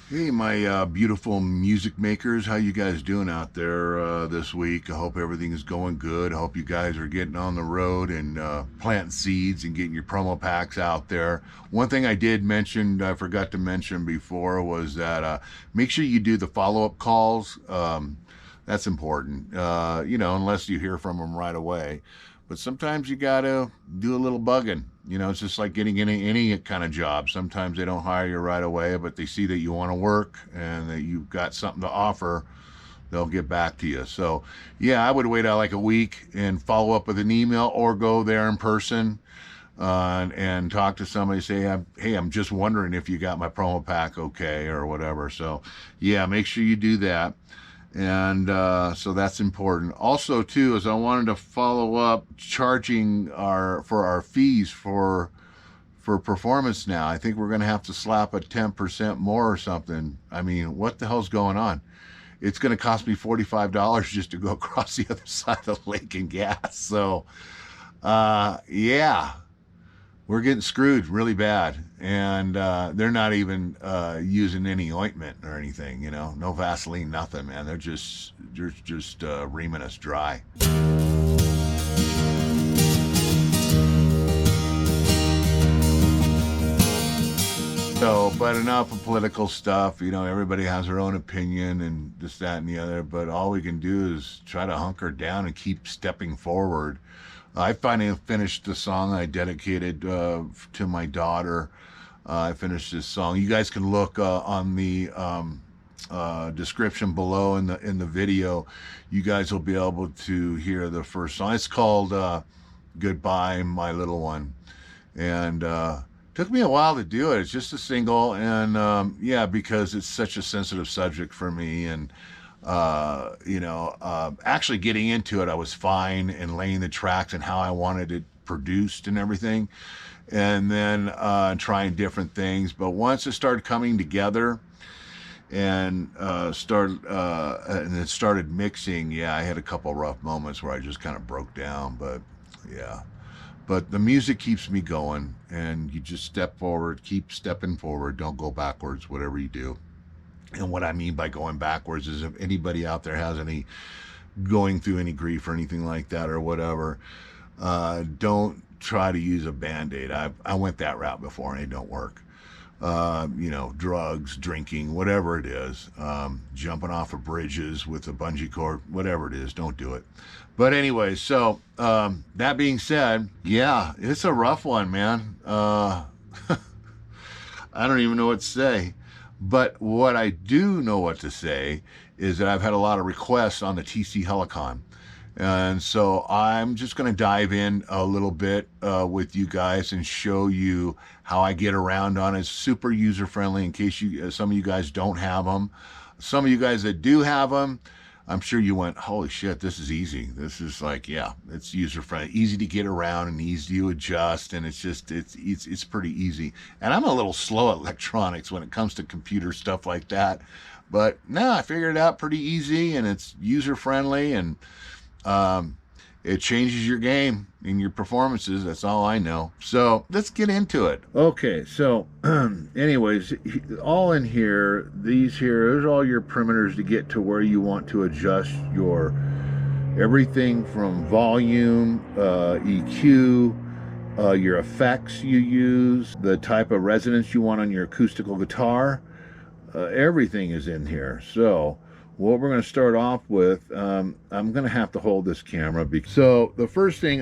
Hey, my beautiful music makers, how you guys doing out there this week? I hope everything is going good. I hope you guys are getting on the road and planting seeds and getting your promo packs out there. One thing I did mention, I forgot to mention before, was that make sure you do the follow-up calls. That's important, unless you hear from them right away. But sometimes you got to do a little bugging. It's just like getting any kind of job. Sometimes they don't hire you right away, but they see that you want to work and that you've got something to offer. They'll get back to you. So, yeah, I would wait out like a week and follow up with an email or go there in person and talk to somebody. Say, hey, I'm just wondering if you got my promo pack okay or whatever. So, yeah, make sure you do that. And so that's important. Also, too, is I wanted to follow up charging for our fees for performance now. I think we're going to have to slap a 10% more or something. I mean, what the hell's going on? It's going to cost me $45 just to go across the other side of the lake in gas. So, yeah, we're getting screwed really bad. And they're not even using any ointment or anything, no Vaseline, nothing, man. They're just reaming us dry. So, but enough of political stuff. Everybody has their own opinion and this, that, and the other. But all we can do is try to hunker down and keep stepping forward. I finally finished the song I dedicated to my daughter. I finished this song. You guys can look on the description below in the video. You guys will be able to hear the first song. It's called "Goodbye, My Little One," and took me a while to do it. It's just a single, and yeah, because it's such a sensitive subject for me, and actually getting into it, I was fine and laying the tracks and how I wanted it produced and everything, and then trying different things. But once it started coming together and it started mixing, yeah, I had a couple rough moments where I just kind of broke down, but yeah. But the music keeps me going, and you just step forward, keep stepping forward, don't go backwards, whatever you do. And what I mean by going backwards is if anybody out there has any going through any grief or anything like that or whatever, don't try to use a band-aid. I went that route before and it don't work. Drugs, drinking, whatever it is, jumping off of bridges with a bungee cord, whatever it is, don't do it. But anyway, so that being said, yeah, it's a rough one, man. I don't even know what to say. But what I do know what to say is that I've had a lot of requests on the TC Helicon. And so I'm just going to dive in a little bit with you guys and show you how I get around on it. It's super user friendly in case some of you guys don't have them. Some of you guys that do have them, I'm sure you went, holy shit, this is easy. This is like, yeah, it's user friendly, easy to get around and easy to adjust. And it's pretty easy. And I'm a little slow at electronics when it comes to computer stuff like that. But no, I figured it out pretty easy, and it's user friendly, and um, it changes your game and your performances. That's all I know. So let's get into it. Okay, so anyways, all in here, there's all your perimeters to get to where you want to adjust your everything from volume, EQ, your effects you use, the type of resonance you want on your acoustical guitar. Everything is in here. So what we're going to start off with, I'm going to have to hold this camera. So the first thing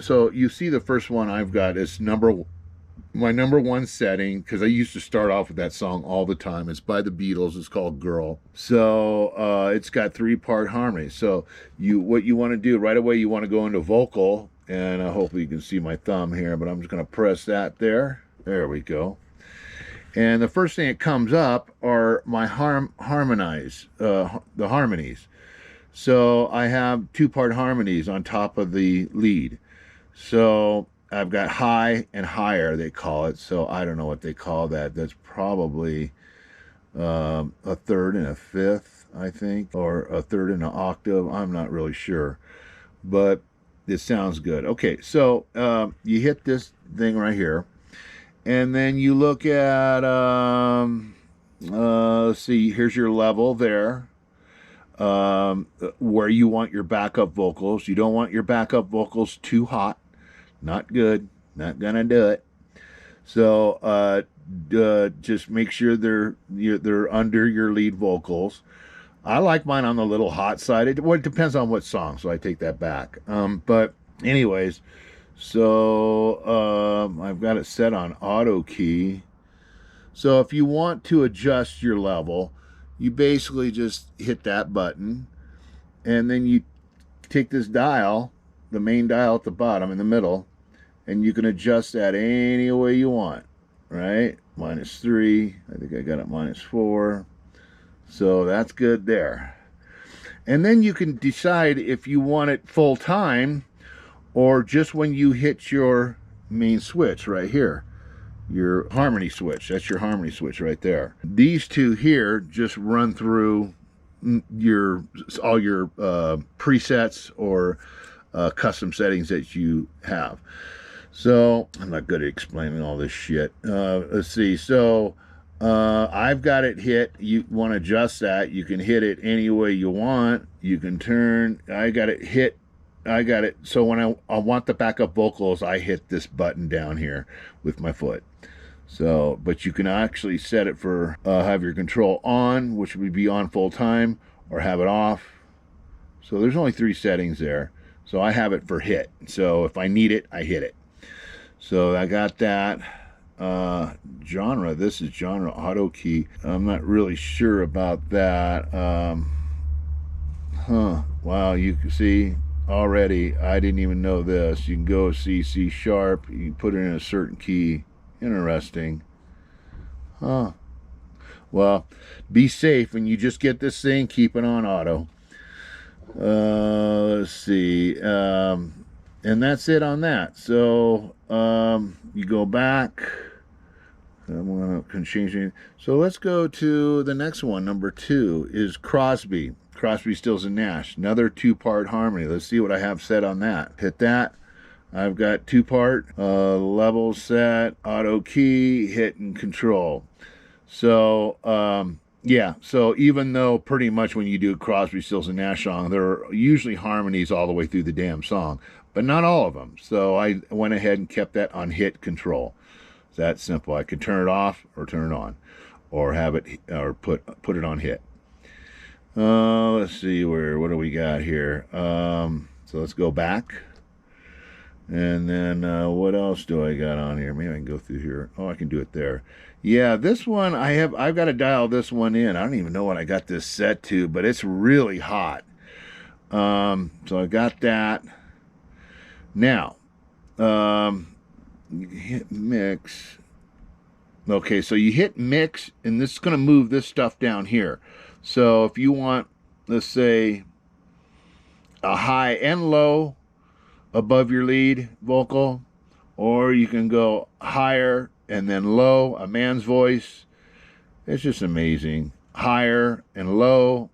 so you see the first one I've got is my number one setting, because I used to start off with that song all the time. It's by the Beatles. It's called Girl. So it's got 3-part harmony. So what you want to do right away, you want to go into vocal, and hopefully you can see my thumb here, but I'm just going to press that there. There we go. And the first thing that comes up are my the harmonies. So I have 2-part harmonies on top of the lead. So I've got high and higher, they call it. So I don't know what they call that. That's probably a third and a fifth, I think, or a third and an octave. I'm not really sure, but it sounds good. Okay, so you hit this thing right here. And then you look at Let's see, here's your level there. Where you want your backup vocals. You don't want your backup vocals too hot. Not good. Not gonna do it. So just make sure they're under your lead vocals. I like mine on the little hot side. It depends on what song, so I take that back. But anyways, so I've got it set on auto key. So if you want to adjust your level, you basically just hit that button, and then you take this dial, the main dial at the bottom in the middle, and you can adjust that any way you want, right? -3, I think I got it -4. So that's good there. And then you can decide if you want it full time or just when you hit your main switch right here, your harmony switch. That's your harmony switch right there. These two here just run through all your presets or custom settings that you have. So I'm not good at explaining all this shit. Let's see. So I've got it hit. You want to adjust that, you can hit it any way you want. You can turn. I got it hit. I got it. So when I want the backup vocals, I hit this button down here with my foot. So, but you can actually set it for have your control on, which would be on full time, or have it off. So there's only 3 settings there. So I have it for hit. So if I need it, I hit it. So I got that. Genre, this is genre auto key. I'm not really sure about that. Wow, you can see already, I didn't even know this. You can go C sharp, you can put it in a certain key. Interesting. Well, be safe when you just get this thing, keep it on auto. Let's see. And that's it on that. So you go back. I'm going to change it. So let's go to the next one. Number 2 is Crosby. Crosby, Stills, and Nash. Another 2-part harmony. Let's see what I have set on that. Hit that. I've got 2-part level set, auto key, hit, and control. So yeah, so even though pretty much when you do Crosby, Stills, and Nash song, there are usually harmonies all the way through the damn song, but not all of them. So I went ahead and kept that on hit control. It's that simple. I can turn it off or turn it on, or have it, or put it on hit. Let's see what do we got here? So let's go back. And then what else do I got on here? Maybe I can go through here. Oh, I can do it there. Yeah, this one I've got to dial this one in. I don't even know what I got this set to, but it's really hot. So I got that. Now, you hit mix. Okay, so you hit mix, and this is going to move this stuff down here. So if you want, let's say, a high and low above your lead vocal, or you can go higher and then low, a man's voice. It's just amazing. Higher and low.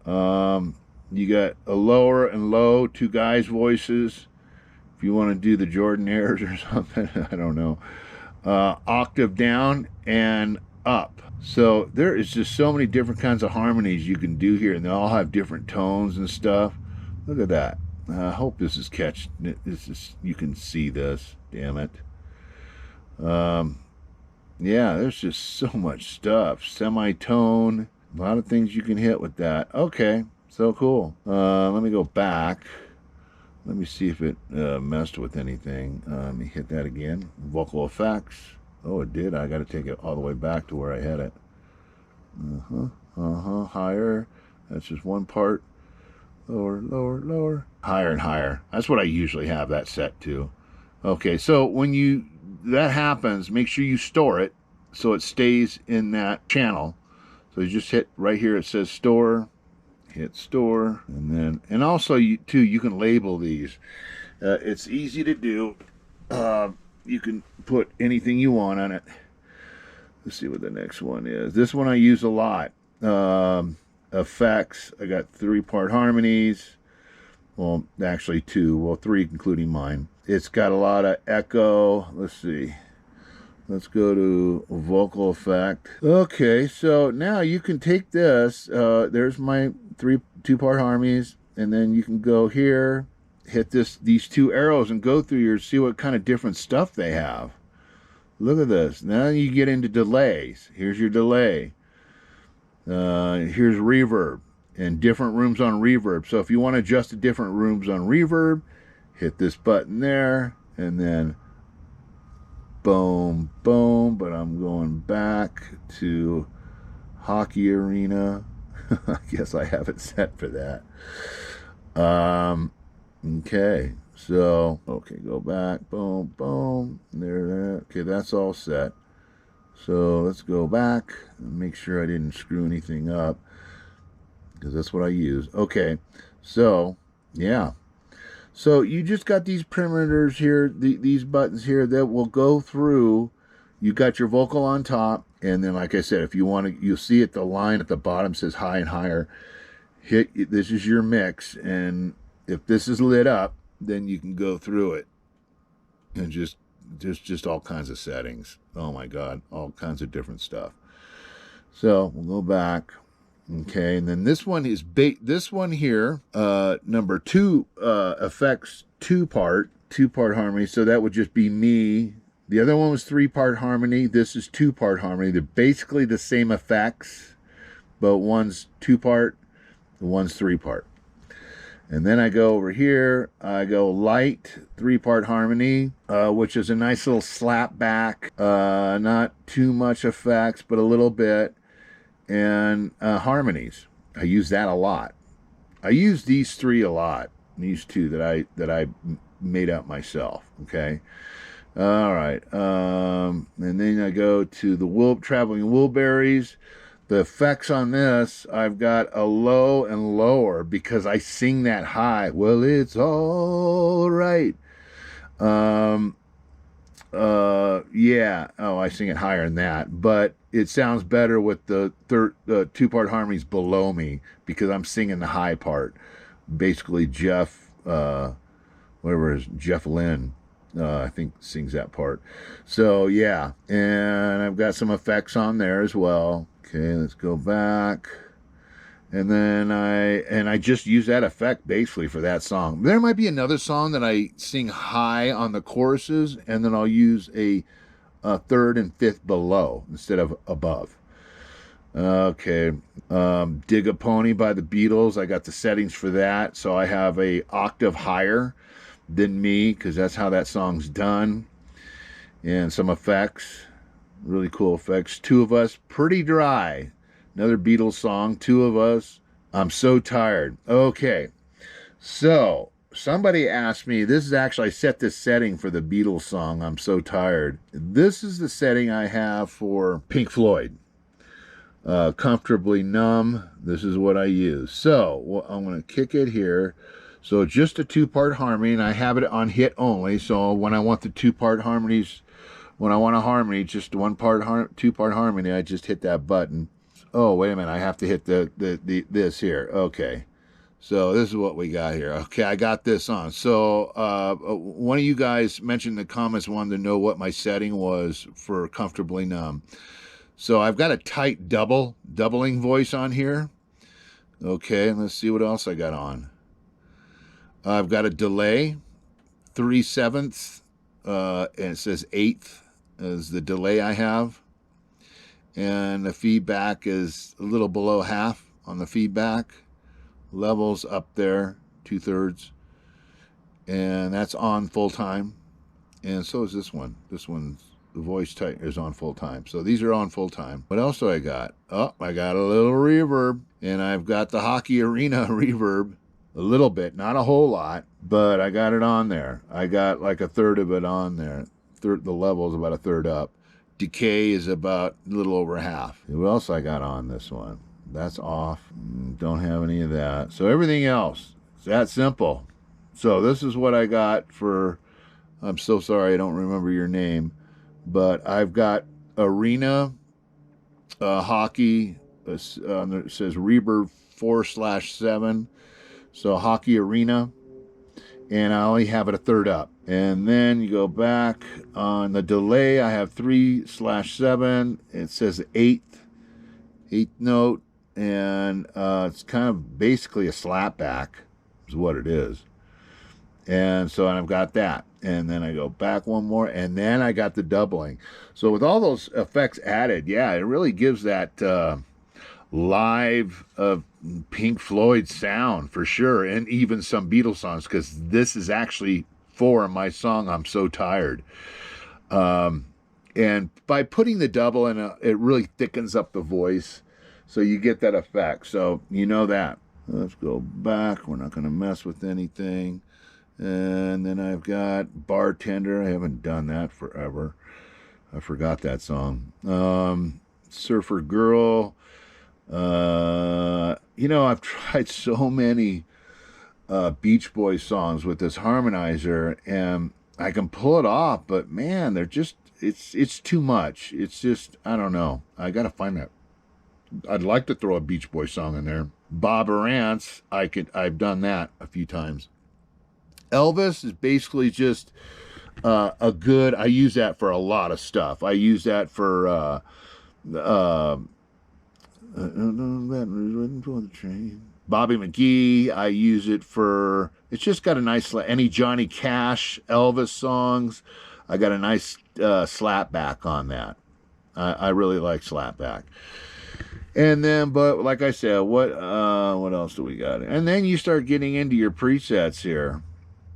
You got a lower and low, 2 guys' voices. If you want to do the Jordanaires or something, I don't know. Octave down and up. So there is just so many different kinds of harmonies you can do here, and they all have different tones and stuff. Look at that. I hope this is you can see this. Damn it. Yeah, there's just so much stuff. Semitone, a lot of things you can hit with that. Okay, so cool. Let me go back. Let me see if it messed with anything. Let me hit that again. Vocal effects. Oh, it did. I got to take it all the way back to where I had it. Higher. That's just one part. Lower, lower, lower. Higher and higher. That's what I usually have that set to. Okay, so when that happens, make sure you store it so it stays in that channel. So you just hit right here, it says store. Hit store, and also you can label these. It's easy to do. You can put anything you want on it. Let's see what the next one is. This one I use a lot. Effects. I got 3-part harmonies. Well, actually 2. Well, 3 including mine. It's got a lot of echo. Let's see. Let's go to vocal effect. Okay, so now you can take this. There's my two-part harmonies, and then you can go here, hit these two arrows, and go through here, see what kind of different stuff they have. Look at this. Now you get into delays. Here's your delay. Here's reverb and different rooms on reverb. So if you want to adjust the different rooms on reverb, hit this button there, and then boom, boom. But I'm going back to hockey arena. I guess I have it set for that. Okay. So, okay, go back. Boom, boom. There. Okay, that's all set. So let's go back and make sure I didn't screw anything up, because that's what I use. Okay, so yeah. So you just got these parameters here, these buttons here that will go through. You got your vocal on top, and then like I said, if you want to, you'll see it, the line at the bottom says high and higher. Hit, this is your mix, and if this is lit up, then you can go through it and just, there's just all kinds of settings. Oh my God, all kinds of different stuff. So we'll go back. Okay, and then this one is this one here, number 2, effects two-part harmony. So that would just be me. The other one was 3-part harmony. This is 2-part harmony. They're basically the same effects, but one's 2-part, the one's 3-part. And then I go over here, I go light 3-part harmony, which is a nice little slap back, not too much effects, but a little bit, and harmonies. I use that a lot. I use these 3 a lot, these 2 that I made up myself, okay? All right, and then I go to the traveling Wilburys. The effects on this, I've got a low and lower because I sing that high. Well, it's all right. Yeah. Oh, I sing it higher than that, but it sounds better with the 2-part harmonies below me because I'm singing the high part. Basically, Jeff, whatever it is, Jeff Lynne, I think sings that part. So yeah, and I've got some effects on there as well. Okay, let's go back. And then I just use that effect basically for that song. There might be another song that I sing high on the choruses, and then I'll use a 3rd and 5th below instead of above. Okay, Dig a Pony by the Beatles. I got the settings for that, so I have a octave higher than me because that's how that song's done. And some effects. Really cool effects. 2 of Us, Pretty Dry. Another Beatles song, 2 of Us. I'm So Tired. Okay, so somebody asked me, this is actually, I set this setting for the Beatles song, I'm So Tired. This is the setting I have for Pink Floyd. Comfortably Numb, this is what I use. So I'm going to kick it here. So just a 2-part harmony, and I have it on hit only. So when I want the 2-part harmonies, when I want a harmony, just 2-part harmony, I just hit that button. Oh, wait a minute, I have to hit this here. Okay, so this is what we got here. Okay, I got this on. So one of you guys mentioned in the comments, wanted to know what my setting was for Comfortably Numb. So I've got a tight doubling voice on here. Okay, and let's see what else I got on. I've got a delay, 3/7, and it says 1/8 is the delay I have. And the feedback is a little below half on the feedback. Levels up there, 2/3. And that's on full time. And so is this one. This one's, the voice type is on full time. So these are on full time. What else do I got? Oh, I got a little reverb. And I've got the hockey arena reverb. A little bit, not a whole lot, but I got it on there. I got like 1/3 of it on there. The level is about 1/3 up. Decay is about a little over half. What else I got on this one? That's off. Don't have any of that. So everything else, it's that simple. So this is what I got for, I'm so sorry I don't remember your name, but I've got arena, hockey, it says reverb 4/7. So hockey arena, and I only have it 1/3 up. And then you go back on the delay. I have 3/7. It says eighth note, and it's kind of basically a slapback, is what it is. And so I've got that. And then I go back one more, and then I got the doubling. So with all those effects added, yeah, it really gives that live Pink Floyd sound for sure, and even some Beatles songs, because this is actually for my song I'm So Tired. And by putting the double in, it really thickens up the voice, so you get that effect. So you know that. Let's go back. We're not going to mess with anything. And then I've got Bartender. I haven't done that forever. I forgot that song. Surfer Girl. I've tried so many Beach Boys songs with this harmonizer, and I can pull it off, but man, they're just, it's too much. It's just, I don't know. I got to find that. I'd like to throw a Beach Boy song in there. Bob Arantz, I've done that a few times. Elvis is basically just I use that for a lot of stuff. I use that for Bobby McGee. I use it for, it's just got a nice, any Johnny Cash, Elvis songs. I got a nice slapback on that. I really like slapback. And then, but like I said, what else do we got? And then you start getting into your presets here.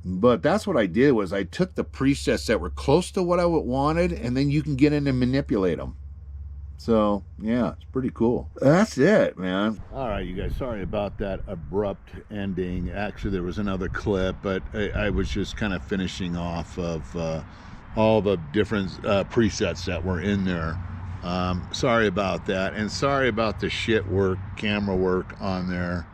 But that's what I did, was I took the presets that were close to what I wanted, and then you can get in and manipulate them. So, yeah, it's pretty cool. That's it, man. All right, you guys, sorry about that abrupt ending. Actually, there was another clip, but I was just kind of finishing off of all the different presets that were in there. Sorry about that, and sorry about the shit work, camera work on there.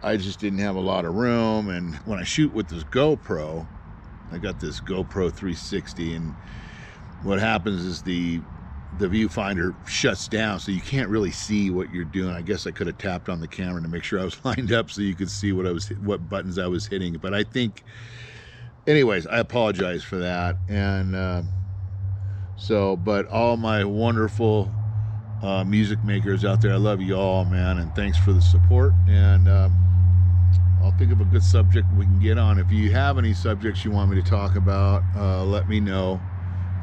I just didn't have a lot of room, and when I shoot with this GoPro, I got this GoPro 360, and what happens is the viewfinder shuts down, so you can't really see what you're doing. I guess I could have tapped on the camera to make sure I was lined up so you could see what buttons I was hitting. But I think, anyways, I apologize for that. And but all my wonderful music makers out there, I love you all, man, and thanks for the support. And I'll think of a good subject we can get on. If you have any subjects you want me to talk about, let me know.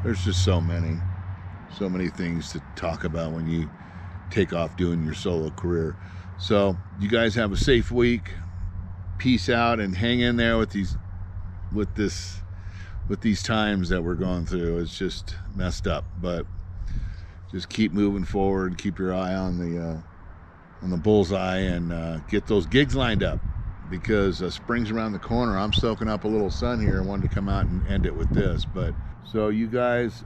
There's just so many things to talk about when you take off doing your solo career. So you guys have a safe week. Peace out, and hang in there with these times that we're going through. It's just messed up, but just keep moving forward. Keep your eye on the bullseye, and get those gigs lined up, because spring's around the corner. I'm soaking up a little sun here. I wanted to come out and end it with this. But so you guys,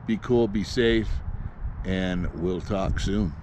be cool, be safe, and we'll talk soon.